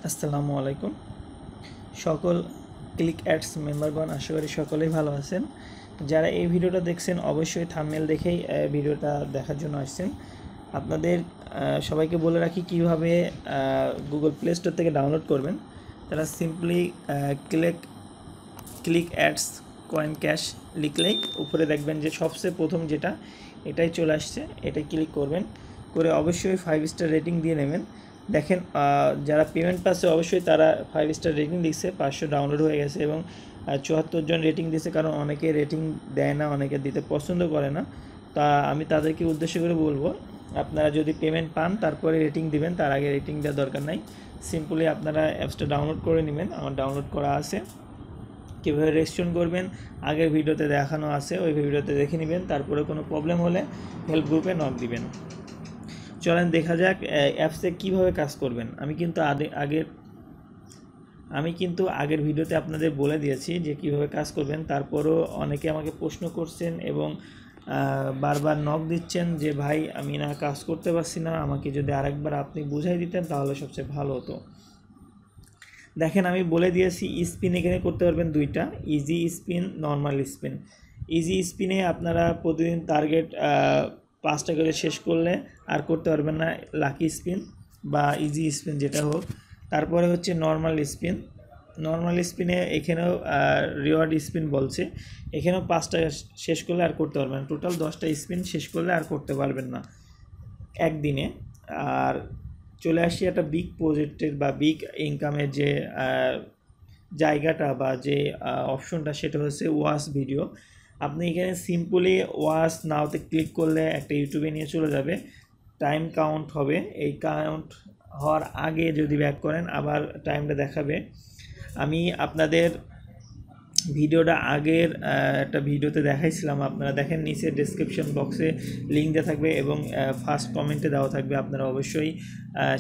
আসসালামু আলাইকুম সকল ক্লিক অ্যাডস মেম্বারগণ, আশা করি সকলেই ভালো আছেন। যারা এই ভিডিওটা দেখছেন অবশ্যই থাম্বনেল দেখেই ভিডিওটা দেখার জন্য আসছেন। আপনাদের সবাইকে বলে রাখি কিভাবে গুগল প্লে স্টোর থেকে ডাউনলোড করবেন। তারা simply click ads coin cash লিখলেই উপরে দেখবেন যে সবচেয়ে প্রথম যেটা এটাই চলে আসছে, এটাই ক্লিক করবেন। করে অবশ্যই 5 স্টার রেটিং দিয়ে নেবেন। দেখেন যারা পেমেন্ট পাচ্ছে অবশ্যই তারা 5 স্টার রেটিং দিচ্ছে, 500 ডাউনলোড হয়ে গেছে এবং 74 জন রেটিং দিচ্ছে। কারণ অনেকে রেটিং দেয় না, অনেকে দিতে পছন্দ করে না। তা আমি তাদেরকে উদ্দেশ্য করে বলবো, আপনারা যদি পেমেন্ট পান তারপরে রেটিং দিবেন, তার আগে রেটিং দেওয়ার দরকার নাই। সিম্পলি আপনারা অ্যাপসটা ডাউনলোড করে নেবেন, আমার ডাউনলোড করা আছে। কীভাবে রেজিস্ট্রেশন করবেন আগের ভিডিওতে দেখানো আছে, ওই ভিডিওতে দেখে নেবেন। তারপরে কোনো প্রবলেম হলে হেল্প গ্রুপে নক দিবেন। চলেন দেখা যাক অ্যাপসে কিভাবে কাজ করবেন। আমি কিন্তু আগের ভিডিওতে আপনাদের বলে দিয়েছি যে কিভাবে কাজ করবেন। তারপরও অনেকে আমাকে প্রশ্ন করছেন এবং বারবার নক দিচ্ছেন যে ভাই আমি না কাজ করতে পারছি না, আমাকে যদি আরেকবার আপনি বুঝাই দিতেন তাহলে সবচেয়ে ভালো হতো। দেখেন আমি বলে দিয়েছি, স্পিন এখানে করতে পারবেন দুইটা, easy spin, normal spin. Easy স্পিনে আপনারা প্রতিদিন টার্গেট 5টা করে শেষ করলে আর করতে পারবেন না লাকি স্পিন বা ইজি স্পিন যেটা হোক। তারপরে হচ্ছে নর্মাল স্পিন। নর্মাল স্পিনে এখানেও রিওয়ার্ড স্পিন বলছে, এখানেও 5টা শেষ করলে আর করতে পারবেন না। টোটাল 10টা স্পিন শেষ করলে আর করতে পারবেন না একদিনে। আর চলে আসি একটা বিগ প্রজেক্টের বা বিগ ইনকামের যে জায়গাটা বা যে অপশনটা, সেটা হচ্ছে ওয়াচ ভিডিও। আপনি এখানে সিম্পলি ওয়াচ নাওতে ক্লিক করলে একটা ইউটিউবে নিয়ে চলে যাবে, টাইম কাউন্ট হবে। এই কাউন্ট হওয়ার আগে যদি ব্যাক করেন আবার টাইমটা দেখাবে। আমি আপনাদের ভিডিওটা আগের একটা ভিডিওতে দেখাইছিলাম, আপনারা দেখেন, নিচে ডেসক্রিপশন বক্সে লিঙ্ক দেওয়া থাকবে এবং ফার্স্ট কমেন্টে দেওয়া থাকবে। আপনারা অবশ্যই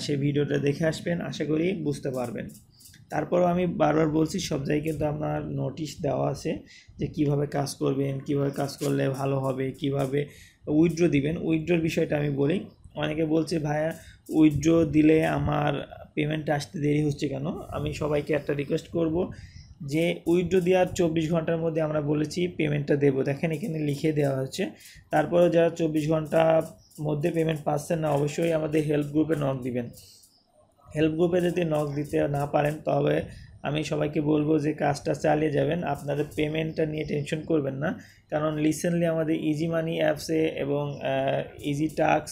সেই ভিডিওটা দেখে আসবেন, আশা করি বুঝতে পারবেন। তারপরও আমি বারবার বলছি, সব জায়গায় কিন্তু আপনার নোটিশ দেওয়া আছে যে কিভাবে কাজ করবেন, কিভাবে কাজ করলে ভালো হবে, কিভাবে উইথড্র দিবেন। উইথড্রোর বিষয়টা আমি বলি। অনেকে বলছে ভাইয়া উইথড্র দিলে আমার পেমেন্ট আসতে দেরি হচ্ছে কেন। আমি সবাইকে একটা রিকোয়েস্ট করব যে উইথড্র দেওয়ার 24 ঘন্টার মধ্যে আমরা বলেছি পেমেন্টটা দেবো। দেখেন এখানে লিখে দেওয়া হচ্ছে। তারপরেও যারা 24 ঘন্টার মধ্যে পেমেন্ট পাচ্ছেন না, অবশ্যই আমাদের হেল্প গ্রুপে নক দিবেন। হেল্প গ্রুপে যদি নক দিতে না পারেন তবে আমি সবাইকে বলবো যে কাজটা চালিয়ে যাবেন, আপনাদের পেমেন্টটা নিয়ে টেনশন করবেন না। কারণ রিসেন্টলি আমাদের ইজি মানি অ্যাপসে এবং ইজি টাক্স,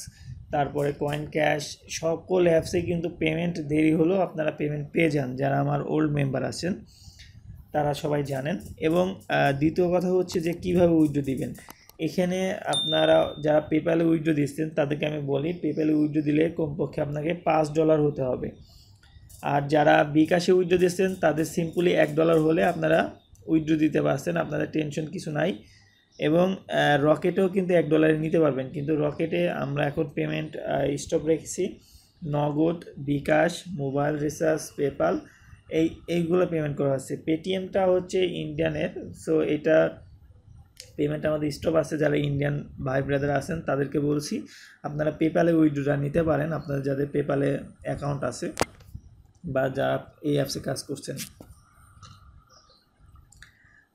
তারপরে কয়েন ক্যাশ, সকল অ্যাপসে কিন্তু পেমেন্ট দেরি হলেও আপনারা পেমেন্ট পেয়ে যান। যারা আমার ওল্ড মেম্বার আছেন তারা সবাই জানেন। এবং দ্বিতীয় কথা হচ্ছে যে কিভাবে উইথড্র দিবেন। এখানে আপনারা যারা পেপ্যালে উইথড্র দিচ্ছেন তাদেরকে আমি বলি, পেপ্যালে উইথড্র দিলে কমপক্ষে আপনাকে $5 হতে হবে। আর যারা বিকাশে উইথড্র দিচ্ছেন তাদের সিম্পলি $1 হলে আপনারা উইথড্র দিতে পারছেন, আপনাদের টেনশন কিছু নাই। এবং রকেটেও কিন্তু $1 নিতে পারবেন, কিন্তু রকেটে আমরা এখন পেমেন্ট স্টপ রেখেছি। নগদ, বিকাশ, মোবাইল রিচার্জ, পেপ্যাল, এইগুলো পেমেন্ট করা হচ্ছে। পেটিএমটা হচ্ছে ইন্ডিয়ানের, সো এটা পেমেন্ট আমাদের স্টপ আছে। যারা ইন্ডিয়ান ভাই ব্রাদার আছেন তাদেরকে বলছি আপনারা পেপ্যালে উইথড্রটা নিতে পারেন, আপনারা যাদের পেপ্যালে অ্যাকাউন্ট আছে বা যারা এই অ্যাপসে কাজ করছেন।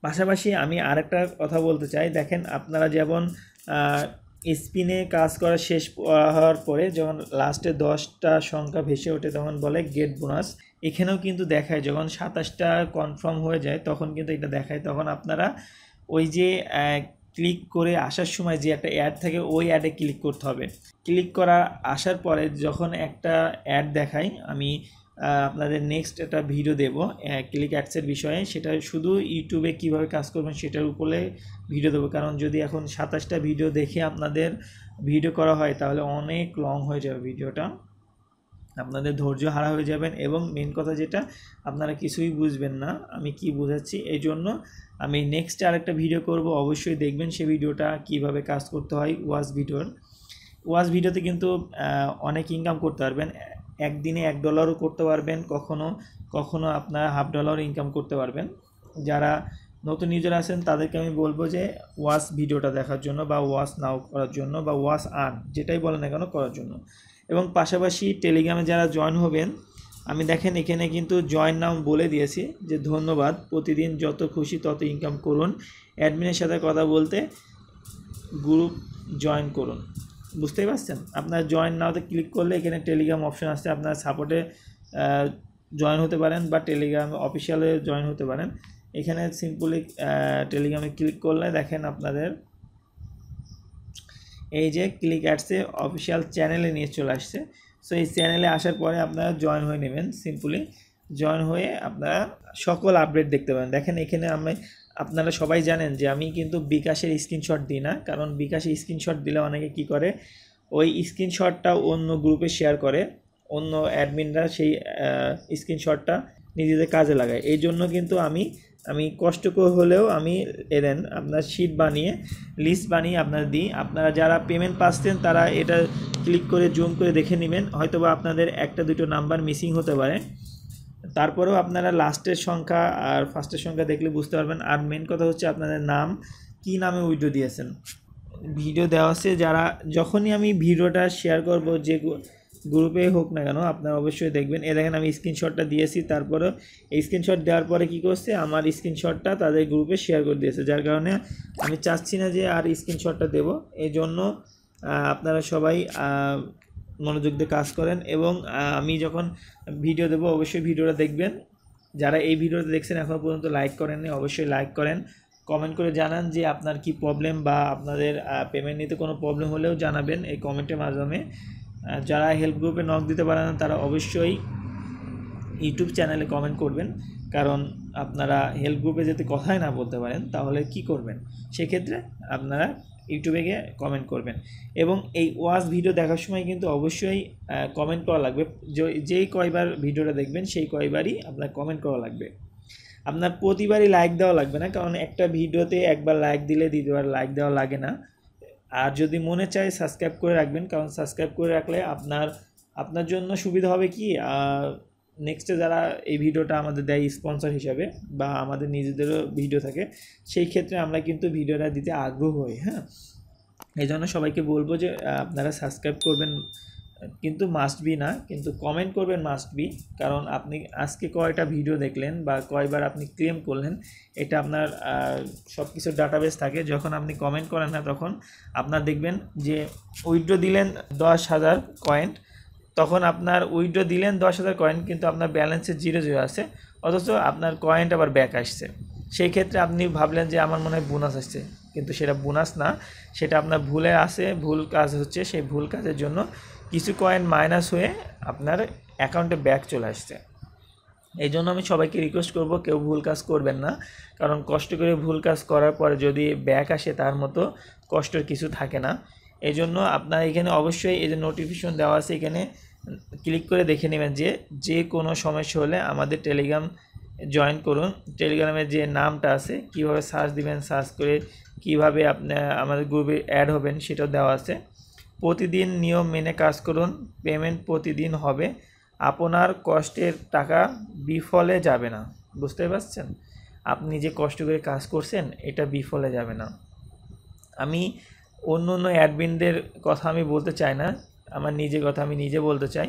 পাশাপাশি আমি আরেকটা কথা বলতে চাই, দেখেন আপনারা যেমন স্পিনে কাজ করা শেষ হওয়ার পরে যখন লাস্টে 10টা সংখ্যা ভেসে ওঠে তখন বলে গেট বোনাস। এখানেও কিন্তু দেখায় যখন 27টা কনফার্ম হয়ে যায় তখন কিন্তু এটা দেখায়। তখন আপনারা ওই যে ক্লিক করে আসার সময় যে একটা অ্যাড থাকে ওই অ্যাডে ক্লিক করতে হবে। ক্লিক করা আসার পরে যখন একটা অ্যাড দেখায়, আমি আপনাদের নেক্সট একটা ভিডিও দেবো ক্লিক অ্যাডসের বিষয়ে, সেটা শুধু ইউটিউবে কিভাবে কাজ করবেন সেটার উপরে ভিডিও দেবো। কারণ যদি এখন 27টা ভিডিও দেখে আপনাদের ভিডিও করা হয় তাহলে অনেক লং হয়ে যাবে ভিডিওটা, আপনাদের ধৈর্য হারা হয়ে যাবেন এবং মেন কথা যেটা আপনারা কিছুই বুঝবেন না আমি কি বোঝাচ্ছি। এই জন্য আমি নেক্সট আরেকটা ভিডিও করব, অবশ্যই দেখবেন সে ভিডিওটা কিভাবে কাজ করতে হয়। ওয়াচ ভিডিওতে কিন্তু অনেক ইনকাম করতে পারবেন, একদিনে $1 করতে পারবেন, কখনো আপনার $1/2 ইনকাম করতে পারবেন। যারা নতুন ইউজার আছেন তাদেরকে আমি বলবো যে ওয়াচ ভিডিওটা দেখার জন্য বা ওয়াচ নাও করার জন্য বা ওয়াচ আর্ন যেটাই বলেন না কেন করার জন্য। এবং পাশাপাশি টেলিগ্রামে যারা জয়েন হবেন আমি দেখেন এখানে কিন্তু জয়েন নাও বলে দিয়েছি যে ধন্যবাদ, প্রতিদিন যত খুশি তত ইনকাম করুন, অ্যাডমিনের সাথে কথা বলতে গ্রুপ জয়েন করুন। বুঝতেই পারছেন? আপনার জয়েন নাওতে ক্লিক করলে এখানে টেলিগ্রাম অপশন আসছে, আপনার সাপোর্টে জয়েন হতে পারেন বা টেলিগ্রাম অফিসিয়ালে জয়েন হতে পারেন। এখানে সিম্পলি টেলিগ্রামে ক্লিক করলে দেখেন আপনাদের এই যে ক্লিক অ্যাডসে অফিসিয়াল চ্যানেলে নিয়ে চলে আসছে। সো এই চ্যানেলে আসার পরে আপনারা জয়েন হয়ে নেবেন। সিম্পলি জয়েন হয়ে আপনারা সকল আপডেট দেখতে পাবেন। দেখেন এখানে আপনারা সবাই জানেন যে আমি কিন্তু বিকাশের স্ক্রিনশট দিই না, কারণ বিকাশে স্ক্রিনশট দিলে অনেকে কি করে ওই স্ক্রিনশটটা অন্য গ্রুপে শেয়ার করে, অন্য অ্যাডমিনরা সেই স্ক্রিনশটটা নিজেদের কাজে লাগায়। এই জন্য কিন্তু আমি কষ্ট করে হলেও আমি এলেন আপনার শিট বানিয়ে লিস্ট বানিয়ে আপনারা দিই। আপনারা যারা পেমেন্ট পাচ্ছেন তারা এটা ক্লিক করে জুম করে দেখে নেবেন, হয়তোবা আপনাদের একটা দুটো নাম্বার মিসিং হতে পারে। তারপরেও আপনারা লাস্টের সংখ্যা আর ফার্স্টের সংখ্যা দেখলে বুঝতে পারবেন। আর মেন কথা হচ্ছে আপনাদের নাম, কি নামে উইথড্র দিয়েছেন। ভিডিও দেওয়া আছে, যারা যখনই আমি ভিডিওটা শেয়ার করব যে গ্রুপে হোক না কেন আপনারা অবশ্যই দেখবেন। এ দেখেন আমি স্ক্রিনশটটা দিয়েছি, তারপরে এই স্ক্রিনশট দেওয়ার পরে কি করছে আমার স্ক্রিনশটটা তাদের গ্রুপে শেয়ার করে দিয়েছে, যার কারণে আমি চাচ্ছি না যে আর স্ক্রিনশটটা দেব। এই জন্য আপনারা সবাই মনোযোগ দিয়ে কাজ করেন এবং আমি যখন ভিডিও দেবো অবশ্যই ভিডিওটা দেখবেন। যারা এই ভিডিওটা দেখছেন এখনও পর্যন্ত লাইক করেননি অবশ্যই লাইক করেন, কমেন্ট করে জানান যে আপনার কি প্রবলেম বা আপনাদের পেমেন্ট নিতে কোনো প্রবলেম হলেও জানাবেন এই কমেন্টের মাধ্যমে। যারা হেল্প গ্রুপে নক দিতে পারেন না তারা অবশ্যই ইউটিউব চ্যানেলে কমেন্ট করবেন, কারণ আপনারা হেল্প গ্রুপে যদি কথাই না বলতে পারেন তাহলে কি করবেন, সেক্ষেত্রে আপনারা ইউটিউবে গিয়ে কমেন্ট করবেন। এবং এই ওয়াচ ভিডিও দেখার সময় কিন্তু অবশ্যই কমেন্ট করা লাগবে, যেই কয়বার ভিডিওটা দেখবেন সেই কয়বারই আপনার কমেন্ট করা লাগবে। আপনার প্রতিবারই লাইক দেওয়া লাগবে না, কারণ একটা ভিডিওতে একবার লাইক দিলে দ্বিতীয়বার লাইক দেওয়া লাগে না। আর যদি মনে চায় সাবস্ক্রাইব করে রাখবেন, কারণ সাবস্ক্রাইব করে রাখলে আপনার জন্য সুবিধা হবে কি নেক্সটে যারা এই ভিডিওটা আমাদের দেয় স্পন্সর হিসাবে বা আমাদের নিজেদেরও ভিডিও থাকে, সেই ক্ষেত্রে আমরা কিন্তু ভিডিওটা দিতে আগ্রহ হই। হ্যাঁ, এই জন্য সবাইকে বলবো যে আপনারা সাবস্ক্রাইব করবেন, কিন্তু মাস্ট বি না, কিন্তু কমেন্ট করবেন মাস্ট বি। কারণ আপনি আজকে কয়টা ভিডিও দেখলেন বা কয়বার আপনি ক্লেম করলেন এটা আপনার সব কিছুর ডাটাবেস থাকে। যখন আপনি কমেন্ট করেন না তখন আপনার দেখবেন যে উইথড্র দিলেন 10,000 কয়েন, তখন আপনার উইথড্র দিলেন 10,000 কয়েন কিন্তু আপনার ব্যালেন্সে 0 আছে, অথচ আপনার কয়েনটা আবার ব্যাক আসছে। সেই ক্ষেত্রে আপনি ভাবলেন যে আমার মনে হয় বোনাস আসছে, কিন্তু সেটা বোনাস না, সেটা আপনার ভুলে আসে, ভুল কাজ হচ্ছে। সেই ভুল কাজের জন্য কিছু কয়েন মাইনাস হয়ে আপনার অ্যাকাউন্টে ব্যাক চলে আসছে। এই জন্য আমি সবাইকে রিকোয়েস্ট করব কেউ ভুল কাজ করবেন না, কারণ কষ্ট করে ভুল কাজ করার পরে যদি ব্যাক আসে তার মতো কষ্টের কিছু থাকে না। এই জন্য আপনার এখানে অবশ্যই এই যে নোটিফিকেশন দেওয়া আছে এখানে ক্লিক করে দেখে নেবেন যে কোনো সমস্যা হলে আমাদের টেলিগ্রাম জয়েন করুন। টেলিগ্রামের যে নামটা আছে কীভাবে সার্চ দিবেন, সার্চ করে কিভাবে আপনি আমাদের গ্রুপে অ্যাড হবেন সেটাও দেওয়া আছে। প্রতিদিন নিয়ম মেনে কাজ করুন, পেমেন্ট প্রতিদিন হবে, আপনার কষ্টের টাকা বিফলে যাবে না। বুঝতে পারছেন? আপনি যে কষ্ট করে কাজ করছেন এটা বিফলে যাবে না। আমি অন্য অ্যাডমিনদের কথা আমি বলতে চাই না, আমার নিজের কথা আমি নিজে বলতে চাই।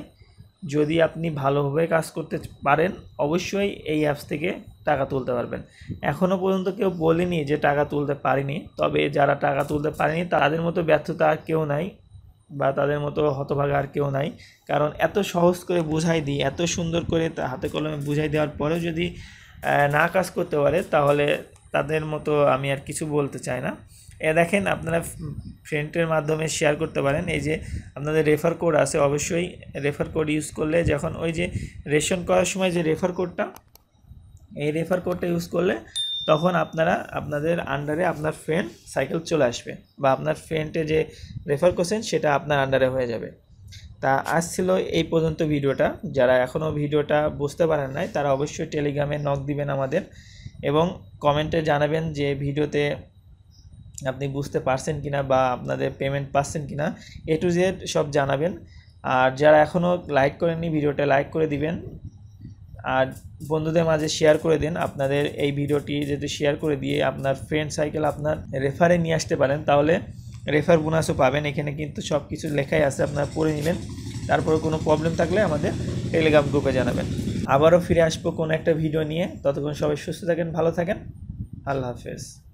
যদি আপনি ভালোভাবে কাজ করতে পারেন অবশ্যই এই অ্যাপস থেকে টাকা তুলতে পারবেন। এখনও পর্যন্ত কেউ বলেনি যে টাকা তুলতে পারিনি, তবে যারা টাকা তুলতে পারেনি তাদের মতো ব্যর্থতা আর কেউ নাই বা তাদের মতো হতভাগা আর কেউ নাই। কারণ এত সহজ করে বুঝাই দিই, এত সুন্দর করে হাতে কলমে বুঝাই দেওয়ার পরেও যদি না কাজ করতে পারে তাহলে তাদের মতো আমি আর কিছু বলতে চাই না। দেখেন আপনারা ফ্রেন্ডের মাধ্যমে শেয়ার করতে পারেন। এই যে আপনাদের রেফার কোড আছে, অবশ্যই রেফার কোড ইউজ করলে যখন ওই যে রেশন করার সময় যে রেফার কোডটা, এই রেফার কোডটা ইউজ করলে তখন আপনারা আপনাদের আন্ডারে আপনার ফ্রেন্ড সাইকেল চলে আসবে বা আপনার ফ্রেন্ডে যে রেফার করছেন সেটা আপনার আন্ডারে হয়ে যাবে। তা আজ ছিল এই পর্যন্ত ভিডিওটা। যারা এখনও ভিডিওটা বুঝতে পারেন নাই তারা অবশ্যই টেলিগ্রামে নক দিবেন আমাদের এবং কমেন্টে জানাবেন যে ভিডিওতে আপনি বুঝতে পারছেন কিনা বা আপনাদের পেমেন্ট পাচ্ছেন কিনা, A to Z সব জানাবেন। আর যারা এখনও লাইক করেননি ভিডিওটা লাইক করে দিবেন আর বন্ধুদের মাঝে শেয়ার করে দিন। আপনাদের এই ভিডিওটি যদি শেয়ার করে দিয়ে আপনার ফ্রেন্ড সাইকেল আপনার রেফারে নিয়ে আসতে পারেন তাহলে রেফার বোনাসও পাবেন। এখানে কিন্তু সব কিছু লেখাই আছে, আপনারা পড়ে নেবেন। তারপরে কোনো প্রবলেম থাকলে আমাদের টেলিগ্রাম গ্রুপে জানাবেন। আবারও ফিরে আসবো কোনো একটা ভিডিও নিয়ে। ততক্ষণ সবাই সুস্থ থাকেন, ভালো থাকেন। আল্লাহ হাফেজ।